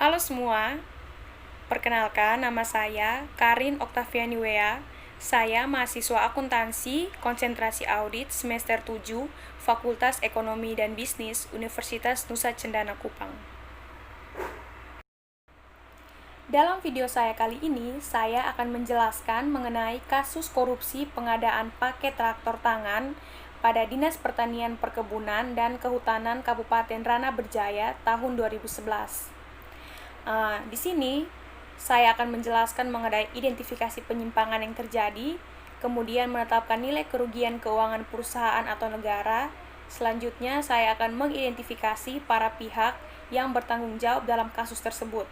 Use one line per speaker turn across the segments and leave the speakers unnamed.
Halo semua, perkenalkan nama saya Karin Oktaviani Wea. Saya mahasiswa akuntansi, konsentrasi audit semester 7, Fakultas Ekonomi dan Bisnis, Universitas Nusa Cendana Kupang. Dalam video saya kali ini, saya akan menjelaskan mengenai kasus korupsi pengadaan paket traktor tangan pada Dinas Pertanian Perkebunan dan Kehutanan Kabupaten Rana Berjaya tahun 2011. Di sini saya akan menjelaskan mengenai identifikasi penyimpangan yang terjadi, kemudian menetapkan nilai kerugian keuangan perusahaan atau negara. Selanjutnya saya akan mengidentifikasi para pihak yang bertanggung jawab dalam kasus tersebut.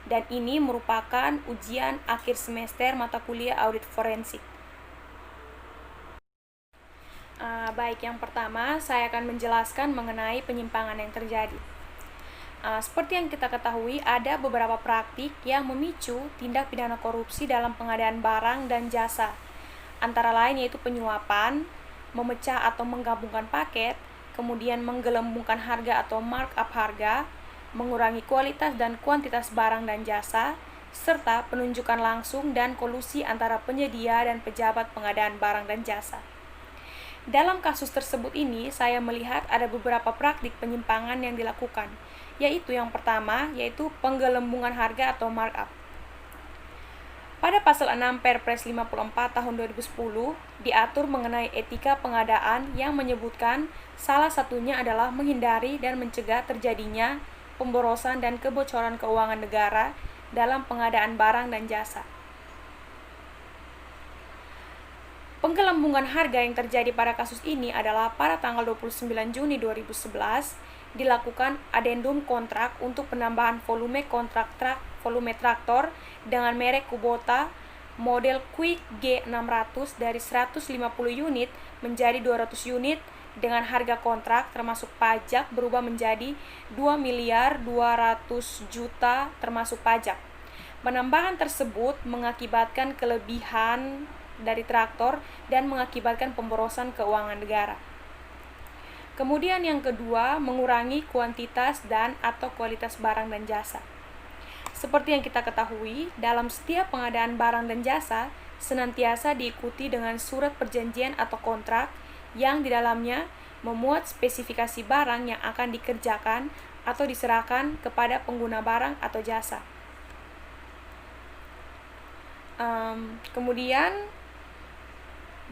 Dan ini merupakan ujian akhir semester mata kuliah audit forensik. Baik, yang pertama saya akan menjelaskan mengenai penyimpangan yang terjadi. Seperti yang kita ketahui, ada beberapa praktik yang memicu tindak pidana korupsi dalam pengadaan barang dan jasa. Antara lain yaitu penyuapan, memecah atau menggabungkan paket, kemudian menggelembungkan harga atau markup harga, mengurangi kualitas dan kuantitas barang dan jasa, serta penunjukan langsung dan kolusi antara penyedia dan pejabat pengadaan barang dan jasa. Dalam kasus tersebut ini, saya melihat ada beberapa praktik penyimpangan yang dilakukan, yaitu yang pertama, yaitu penggelembungan harga atau markup. Pada pasal 6 Perpres 54 tahun 2010, diatur mengenai etika pengadaan yang menyebutkan salah satunya adalah menghindari dan mencegah terjadinya pemborosan dan kebocoran keuangan negara dalam pengadaan barang dan jasa. Penggelembungan harga yang terjadi pada kasus ini adalah pada tanggal 29 Juni 2011 dilakukan adendum kontrak untuk penambahan volume traktor dengan merek Kubota model Quick G600 dari 150 unit menjadi 200 unit dengan harga kontrak termasuk pajak berubah menjadi 2.200.000.000 termasuk pajak. Penambahan tersebut mengakibatkan kelebihan dari traktor dan mengakibatkan pemborosan keuangan negara. Kemudian yang kedua, mengurangi kuantitas dan atau kualitas barang dan jasa. Seperti yang kita ketahui, dalam setiap pengadaan barang dan jasa senantiasa diikuti dengan surat perjanjian atau kontrak yang di dalamnya memuat spesifikasi barang yang akan dikerjakan atau diserahkan kepada pengguna barang atau jasa. Kemudian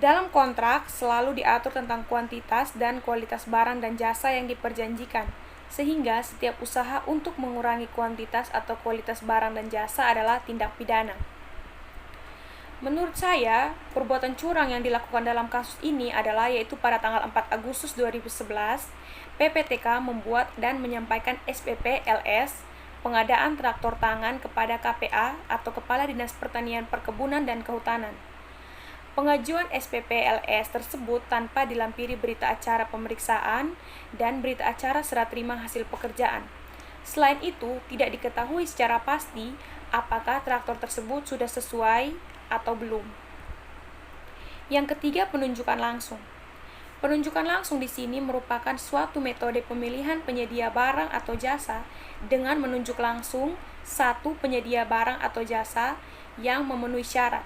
dalam kontrak selalu diatur tentang kuantitas dan kualitas barang dan jasa yang diperjanjikan, sehingga setiap usaha untuk mengurangi kuantitas atau kualitas barang dan jasa adalah tindak pidana. Menurut saya, perbuatan curang yang dilakukan dalam kasus ini adalah yaitu pada tanggal 4 Agustus 2011, PPTK membuat dan menyampaikan SPP LS pengadaan traktor tangan kepada KPA atau Kepala Dinas Pertanian Perkebunan dan Kehutanan. Pengajuan SPP LS tersebut tanpa dilampiri berita acara pemeriksaan dan berita acara serah terima hasil pekerjaan. Selain itu, tidak diketahui secara pasti apakah traktor tersebut sudah sesuai atau belum. Yang ketiga, penunjukan langsung. Penunjukan langsung di sini merupakan suatu metode pemilihan penyedia barang atau jasa dengan menunjuk langsung satu penyedia barang atau jasa yang memenuhi syarat.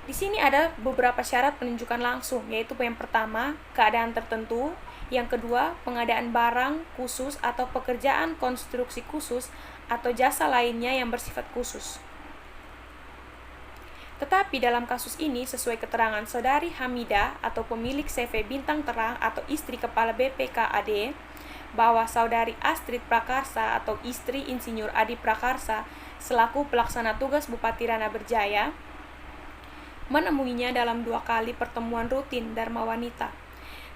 Di sini ada beberapa syarat penunjukan langsung, yaitu yang pertama, keadaan tertentu, yang kedua, pengadaan barang khusus atau pekerjaan konstruksi khusus atau jasa lainnya yang bersifat khusus. Tetapi dalam kasus ini, sesuai keterangan Saudari Hamida atau pemilik CV Bintang Terang atau istri Kepala BPKAD, bahwa Saudari Astrid Prakarsa atau istri Insinyur Adi Prakarsa selaku pelaksana tugas Bupati Rana Berjaya menemuinya dalam 2 kali pertemuan rutin Dharma Wanita.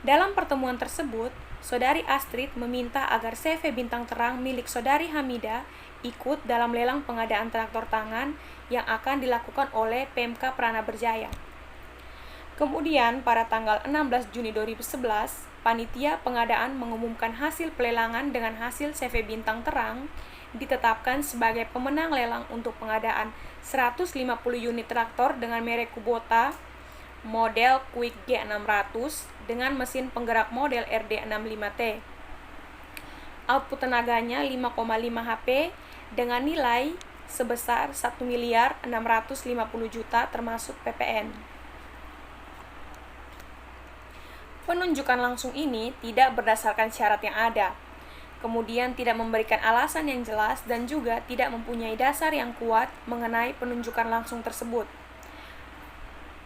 Dalam pertemuan tersebut, Saudari Astrid meminta agar CV Bintang Terang milik Saudari Hamida ikut dalam lelang pengadaan traktor tangan yang akan dilakukan oleh PMK Prana Berjaya. Kemudian pada tanggal 16 Juni 2011, panitia pengadaan mengumumkan hasil pelelangan dengan hasil CV Bintang Terang ditetapkan sebagai pemenang lelang untuk pengadaan 150 unit traktor dengan merek Kubota model Quick G600 dengan mesin penggerak model RD65T. Output tenaganya 5,5 HP dengan nilai sebesar 1.650.000.000 termasuk PPN. Penunjukan langsung ini tidak berdasarkan syarat yang ada, kemudian tidak memberikan alasan yang jelas dan juga tidak mempunyai dasar yang kuat mengenai penunjukan langsung tersebut.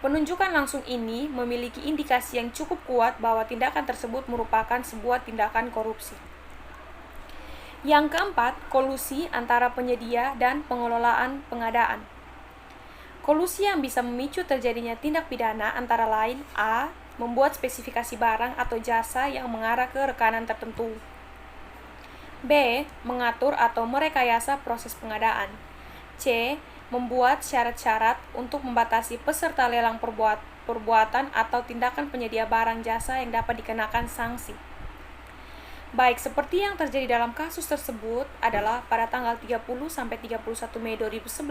Penunjukan langsung ini memiliki indikasi yang cukup kuat bahwa tindakan tersebut merupakan sebuah tindakan korupsi. Yang keempat, kolusi antara penyedia dan pengelolaan pengadaan. Kolusi yang bisa memicu terjadinya tindak pidana antara lain: A. Membuat spesifikasi barang atau jasa yang mengarah ke rekanan tertentu. B. Mengatur atau merekayasa proses pengadaan. C. Membuat syarat-syarat untuk membatasi peserta lelang perbuatan atau tindakan penyedia barang jasa yang dapat dikenakan sanksi. Baik seperti yang terjadi dalam kasus tersebut adalah pada tanggal 30 sampai 31 Mei 2011,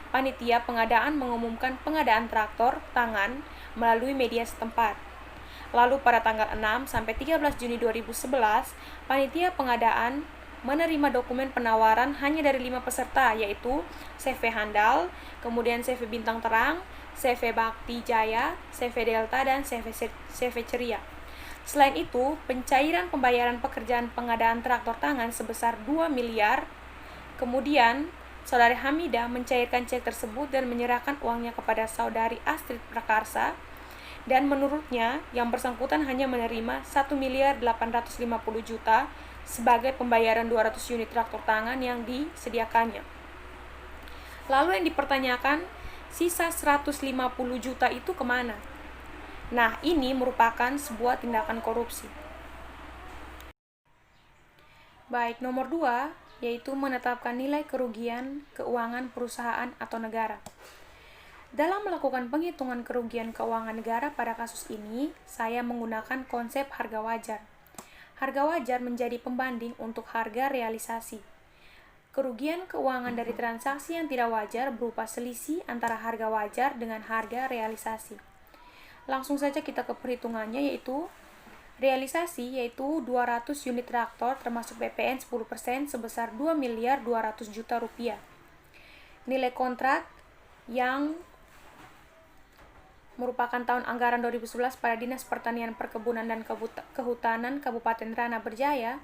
panitia pengadaan mengumumkan pengadaan traktor tangan melalui media setempat. Lalu pada tanggal 6 sampai 13 Juni 2011, panitia pengadaan menerima dokumen penawaran hanya dari 5 peserta, yaitu CV Handal, kemudian CV Bintang Terang, CV Bakti Jaya, CV Delta, dan CV Ceria. Selain itu, pencairan pembayaran pekerjaan pengadaan traktor tangan sebesar 2 miliar. Kemudian, Saudari Hamidah mencairkan cek tersebut dan menyerahkan uangnya kepada Saudari Astrid Prakarsa, dan menurutnya yang bersangkutan hanya menerima 1.850.000.000 sebagai pembayaran 200 unit traktor tangan yang disediakannya. Lalu yang dipertanyakan, sisa 150 juta itu kemana? Nah, ini merupakan sebuah tindakan korupsi. Baik, nomor 2, yaitu menetapkan nilai kerugian keuangan perusahaan atau negara. Dalam melakukan penghitungan kerugian keuangan negara pada kasus ini, saya menggunakan konsep harga wajar. Harga wajar menjadi pembanding untuk harga realisasi. Kerugian keuangan dari transaksi yang tidak wajar berupa selisih antara harga wajar dengan harga realisasi. Langsung saja kita ke perhitungannya, yaitu realisasi yaitu 200 unit traktor termasuk PPN 10% sebesar 2.200.000.000 rupiah. Nilai kontrak yang merupakan tahun anggaran 2011 pada Dinas Pertanian Perkebunan dan Kehutanan Kabupaten Rana Berjaya,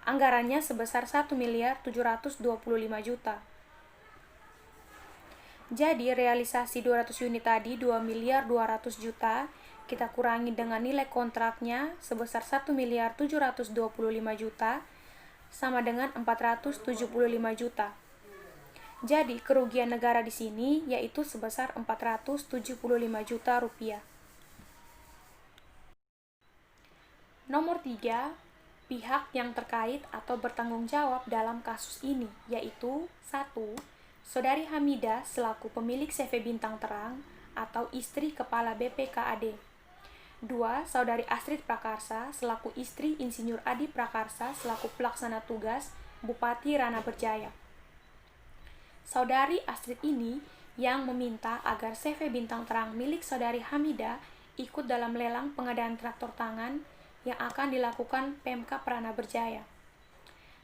anggarannya sebesar 1.725.000.000. Jadi realisasi 200 unit tadi 2.200.000.000 kita kurangi dengan nilai kontraknya sebesar 1.725.000.000 sama dengan 475 juta. Jadi kerugian negara di sini yaitu sebesar 475 juta rupiah. Nomor 3, pihak yang terkait atau bertanggung jawab dalam kasus ini yaitu 1. Saudari Hamidah selaku pemilik CV Bintang Terang atau istri Kepala BPKAD. 2. Saudari Astrid Prakarsa selaku istri Insinyur Adi Prakarsa selaku pelaksana tugas Bupati Rana Berjaya. Saudari Astrid ini yang meminta agar CV Bintang Terang milik Saudari Hamidah ikut dalam lelang pengadaan traktor tangan yang akan dilakukan Pemkab Rana Berjaya.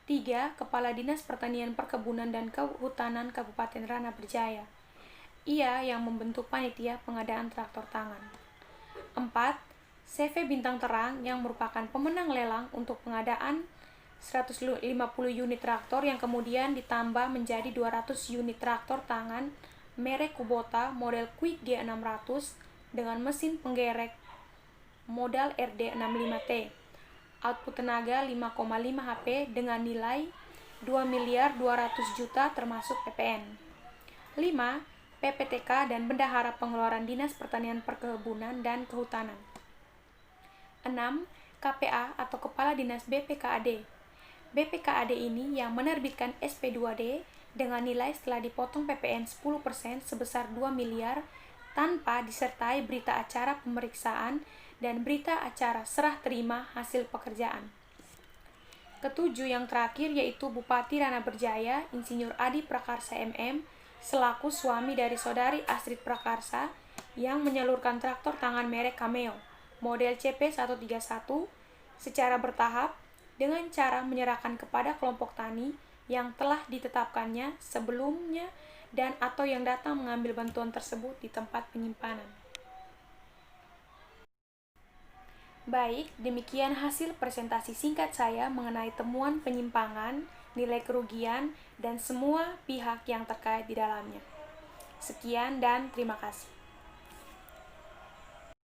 3. Kepala Dinas Pertanian Perkebunan dan Kehutanan Kabupaten Rana Berjaya. Ia yang membentuk panitia pengadaan traktor tangan. 4. CV Bintang Terang yang merupakan pemenang lelang untuk pengadaan 150 unit traktor yang kemudian ditambah menjadi 200 unit traktor tangan merek Kubota model Quick G600 dengan mesin penggerek modal RD65T. Output tenaga 5,5 HP dengan nilai 2.200.000.000 termasuk PPN. 5. PPTK dan Bendahara Pengeluaran Dinas Pertanian Perkebunan dan Kehutanan. 6. KPA atau Kepala Dinas BPKAD. BPKAD ini yang menerbitkan SP2D dengan nilai setelah dipotong PPN 10% sebesar 2 miliar tanpa disertai berita acara pemeriksaan dan berita acara serah terima hasil pekerjaan. 7. Yang terakhir yaitu Bupati Rana Berjaya Insinyur Adi Prakarsa MM selaku suami dari Saudari Astrid Prakarsa yang menyalurkan traktor tangan merek Cameo model CP131 secara bertahap dengan cara menyerahkan kepada kelompok tani yang telah ditetapkannya sebelumnya dan atau yang datang mengambil bantuan tersebut di tempat penyimpanan. Baik, demikian hasil presentasi singkat saya mengenai temuan penyimpangan, nilai kerugian, dan semua pihak yang terkait di dalamnya. Sekian dan terima kasih.